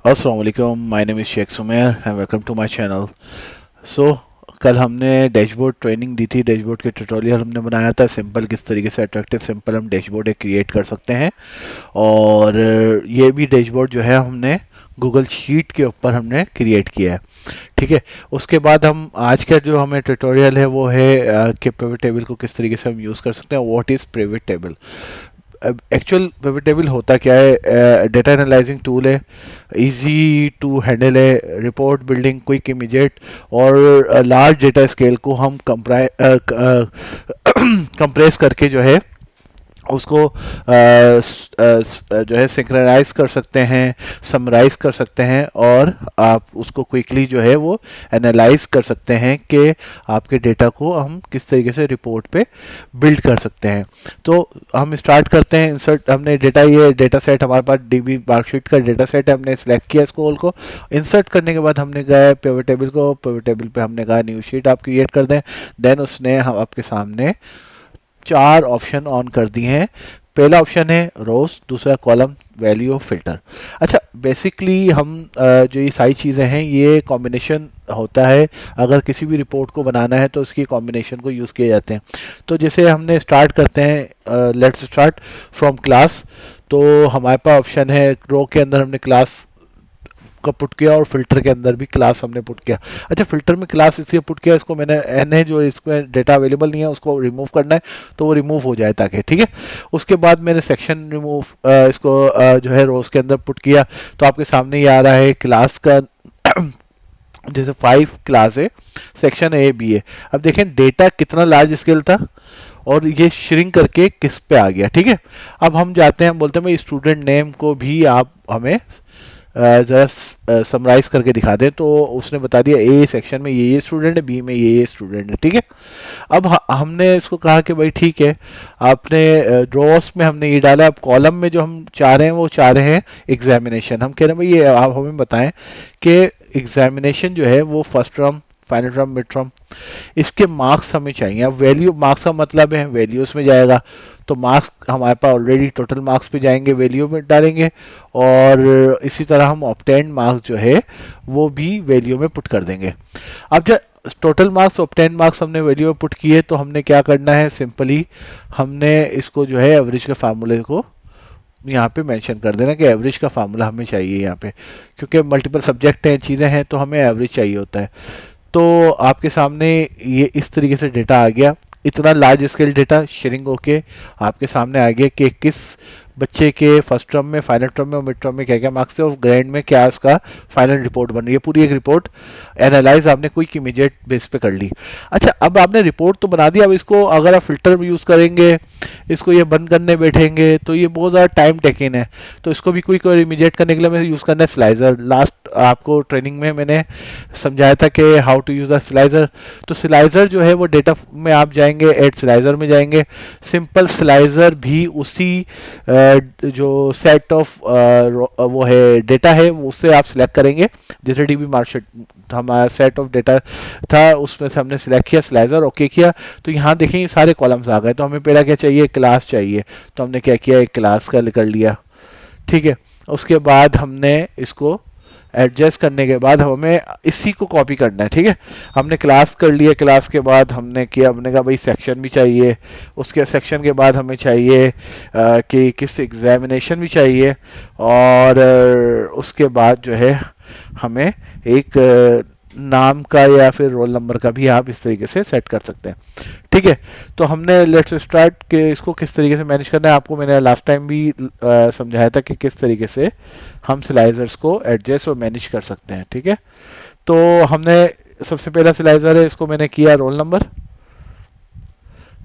अस्सलाम वालेकुम, my name is Sheikh Sumer and welcome to my channel. So कल हमने डैशबोर्ड ट्रेनिंग दी थी, डैशबोर्ड के ट्यूटोरियल हमने बनाया था सिंपल किस तरीके से अट्रैक्टिव सिंपल हम डैशबोर्ड एक क्रिएट कर सकते हैं। और ये भी डैशबोर्ड जो है हमने गूगल शीट के ऊपर हमने क्रिएट किया है। ठीक है। उसके बाद हम आज का जो हमें ट्यूटोरियल है वो है कि पिवट टेबल को किस तरीके से हम यूज़ कर सकते हैं। What is pivot table? Actual pivot table होता क्या है? डेटा एनालाइजिंग टूल है, इजी टू हैंडल है, रिपोर्ट बिल्डिंग क्विक इमीडिएट और लार्ज डेटा स्केल को हम कंप्रेस करके जो है उसको जो है सिंक्रनाइज कर सकते हैं, समराइज कर सकते हैं और आप उसको क्विकली जो है वो एनालाइज कर सकते हैं कि आपके डेटा को हम किस तरीके से रिपोर्ट पे बिल्ड कर सकते हैं। तो हम स्टार्ट करते हैं। इंसर्ट हमने डेटा, ये डेटा सेट हमारे पास डीबी मार्कशीट का डेटा सेट है, हमने सिलेक्ट किया इसको ऑल को। इंसर्ट करने के बाद हमने गए पिवट टेबल को, पिवट टेबल पे हमने कहा न्यू शीट आप क्रिएट कर दें। देन उसने हम आपके सामने चार ऑप्शन ऑन कर दिए हैं। पहला ऑप्शन है रोज, दूसरा कॉलम, वैल्यू, फिल्टर। अच्छा, बेसिकली हम जो ये सारी चीज़ें हैं ये कॉम्बिनेशन होता है। अगर किसी भी रिपोर्ट को बनाना है तो उसकी कॉम्बिनेशन को यूज़ किए जाते हैं। तो जैसे हमने स्टार्ट करते हैं, लेट्स स्टार्ट फ्रॉम क्लास। तो हमारे पास ऑप्शन है रो के अंदर हमने क्लास का पुट किया और फिल्टर के अंदर भी क्लास हमने पुट किया। अच्छा, फिल्टर में क्लास इसलिए पुट किया, इसको मैंने एन है जो इसमें डेटा अवेलेबल नहीं है उसको रिमूव करना है, तो वो रिमूव हो जाए ताकि, ठीक है। उसके बाद मैंने सेक्शन रिमूव इसको जो है रोज के अंदर पुट किया। तो आपके सामने ये आ रहा है क्लास का जैसे 5 क्लास है, सेक्शन ए बी है। अब देखें डेटा कितना लार्ज स्केल था और ये श्रिंक करके किस पे आ गया, ठीक है। अब हम जाते हैं, हम बोलते हैं भाई स्टूडेंट नेम को भी आप हमें जरा समराइज करके दिखा दें। तो उसने बता दिया ए सेक्शन में ये स्टूडेंट है, बी में ये स्टूडेंट है, ठीक है। अब हमने इसको कहा कि भाई ठीक है, आपने ड्रॉस में हमने ये डाला। अब कॉलम में जो हम चाह रहे हैं वो चाह रहे हैं एग्जामिनेशन। हम कह रहे हैं भाई ये आप हमें बताएं कि एग्जामिनेशन जो है वो first term, final term, mid term, इसके मार्क्स हमें चाहिए। अब वैल्यू, मार्क्स का मतलब है वैल्यूज में जाएगा, तो मार्क्स हमारे पास ऑलरेडी टोटल मार्क्स पे जाएंगे, वैल्यू में डालेंगे। और इसी तरह हम ऑब्टेन मार्क्स जो है वो भी वैल्यू में पुट कर देंगे। अब जब टोटल मार्क्स, ऑब्टेन मार्क्स हमने वैल्यू में पुट किए तो हमने क्या करना है, सिंपली हमने इसको जो है एवरेज के फार्मूले को यहाँ पे मेंशन कर देना कि एवरेज का फार्मूला हमें चाहिए यहाँ पे, क्योंकि मल्टीपल सब्जेक्ट हैं, चीज़ें हैं, तो हमें एवरेज चाहिए होता है। तो आपके सामने ये इस तरीके से डेटा आ गया। इतना लार्ज स्केल डेटा शेयरिंग होके आपके सामने आ गया कि किस बच्चे के फर्स्ट टर्म में, फाइनल टर्म में और मिड टर्म में क्या क्या मार्क्स है और ग्रेड में क्या उसका फाइनल रिपोर्ट बन रही है। पूरी एक रिपोर्ट एनालाइज आपने क्विक इमीडिएट बेस पे कर ली। अच्छा, अब आपने रिपोर्ट तो बना दी, अब इसको अगर आप फिल्टर यूज करेंगे, इसको ये बंद करने बैठेंगे तो ये बहुत ज़्यादा टाइम टेकिंग है। तो इसको भी क्विक और इमीडिएट करने के लिए हमें यूज़ करना है स्लाइजर। लास्ट आपको ट्रेनिंग में मैंने समझाया था कि how to use the slicer. तो स्लाइजर जो है वो डेटा में आप जाएंगे, एड स्लाइजर में जाएंगे। सिंपल स्लाइजर भी उसी जो सेट ऑफ वो है डेटा है उससे आप सिलेक्ट करेंगे। जैसे डीबी मार्कशीट हमारा सेट ऑफ डेटा था, उसमें से हमने सिलेक्ट किया, स्लाइजर ओके किया। तो यहाँ देखें ये सारे कॉलम्स आ गए। तो हमें पहला क्या चाहिए, क्लास चाहिए। तो हमने क्या किया, एक क्लास का कर लिया, ठीक है। उसके बाद हमने इसको एडजस्ट करने के बाद हमें इसी को कॉपी करना है, ठीक है। हमने क्लास कर लिया, क्लास के बाद हमने किया, हमने कहा भाई सेक्शन भी चाहिए। उसके सेक्शन के बाद हमें चाहिए कि किस एग्जामिनेशन भी चाहिए। और उसके बाद जो है हमें एक नाम का या फिर रोल नंबर का भी आप इस तरीके से सेट कर सकते हैं, ठीक है। तो हमने लेट्स स्टार्ट के इसको किस तरीके से मैनेज करना है, आपको मैंने लास्ट टाइम भी समझाया था कि किस तरीके से हम स्लाइजर्स को एडजस्ट और मैनेज कर सकते हैं, ठीक है। तो हमने सबसे पहला स्लाइजर है, इसको मैंने किया रोल नंबर।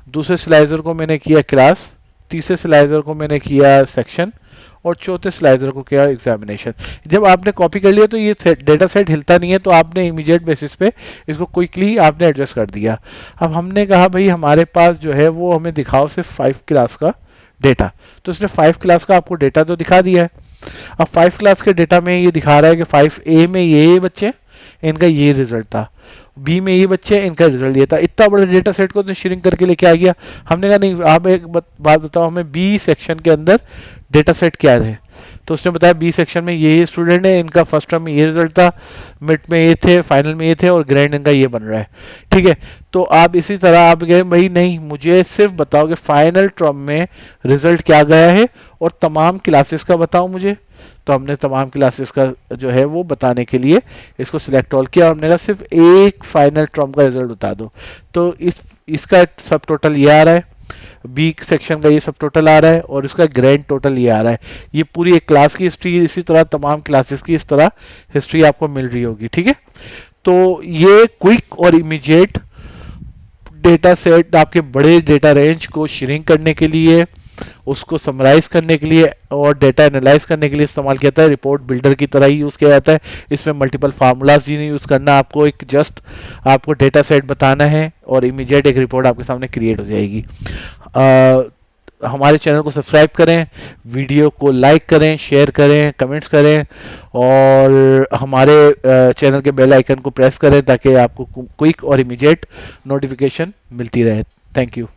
दूसरे स्लाइजर को मैंने किया क्लास। तीसरे स्लाइजर को मैंने किया सेक्शन और चौथे स्लाइजर को किया एग्जामिनेशन। जब आपने कॉपी कर लिया तो ये डेटा सेट हिलता नहीं है, तो आपने इमीडिएट बेसिस पे इसको क्विकली आपने एडजस्ट कर दिया। अब हमने कहा भाई हमारे पास जो है वो हमें दिखाओ सिर्फ 5 क्लास का डेटा। तो इसने 5 क्लास का आपको डेटा तो दिखा दिया है। अब 5 क्लास के डेटा में ये दिखा रहा है कि 5A में ये बच्चे, इनका ये रिजल्ट था, बी में ये बच्चे, इनका रिजल्ट ये था। इतना बड़ा डेटा सेट को तो श्रिंक करके लेके आ गया। हमने कहा नहीं, आप एक बात बताओ हमें, बी सेक्शन के अंदर डेटा सेट क्या है। तो उसने बताया बी सेक्शन में ये स्टूडेंट है, इनका फर्स्ट टर्म में ये रिजल्ट था, मिड में ये थे, फाइनल में ये थे, और ग्रेड इनका ये बन रहा है। ठीक है, तो आप इसी तरह आप गए भाई नहीं मुझे सिर्फ बताओ कि फाइनल टर्म में रिजल्ट क्या गया है और तमाम क्लासेस का बताओ मुझे। तो हमने तमाम क्लासेस का जो है वो बताने के लिए इसको सिलेक्ट ऑल किया और हमने कहा सिर्फ एक फाइनल टर्म का रिजल्ट बता दो। तो इसका सब टोटल ये आ रहा है, बी सेक्शन का ये सब टोटल आ रहा है, और इसका ग्रैंड टोटल ये आ रहा है। ये पूरी एक क्लास की हिस्ट्री, इसी तरह तमाम क्लासेस की इस तरह हिस्ट्री आपको मिल रही होगी। ठीक है, तो ये क्विक और इमीडिएट डेटा सेट आपके बड़े डेटा रेंज को श्रिंक करने के लिए, उसको समराइज करने के लिए और डेटा एनालाइज करने के लिए इस्तेमाल किया जाता है। रिपोर्ट बिल्डर की तरह ही यूज किया जाता है। इसमें मल्टीपल फार्मूलाज ही नहीं यूज करना, आपको एक जस्ट आपको डेटा सेट बताना है और इमीडिएट एक रिपोर्ट आपके सामने क्रिएट हो जाएगी। हमारे चैनल को सब्सक्राइब करें, वीडियो को लाइक करें, शेयर करें, कमेंट्स करें, और हमारे चैनल के बेल आइकन को प्रेस करें ताकि आपको क्विक और इमीडिएट नोटिफिकेशन मिलती रहे। Thank you.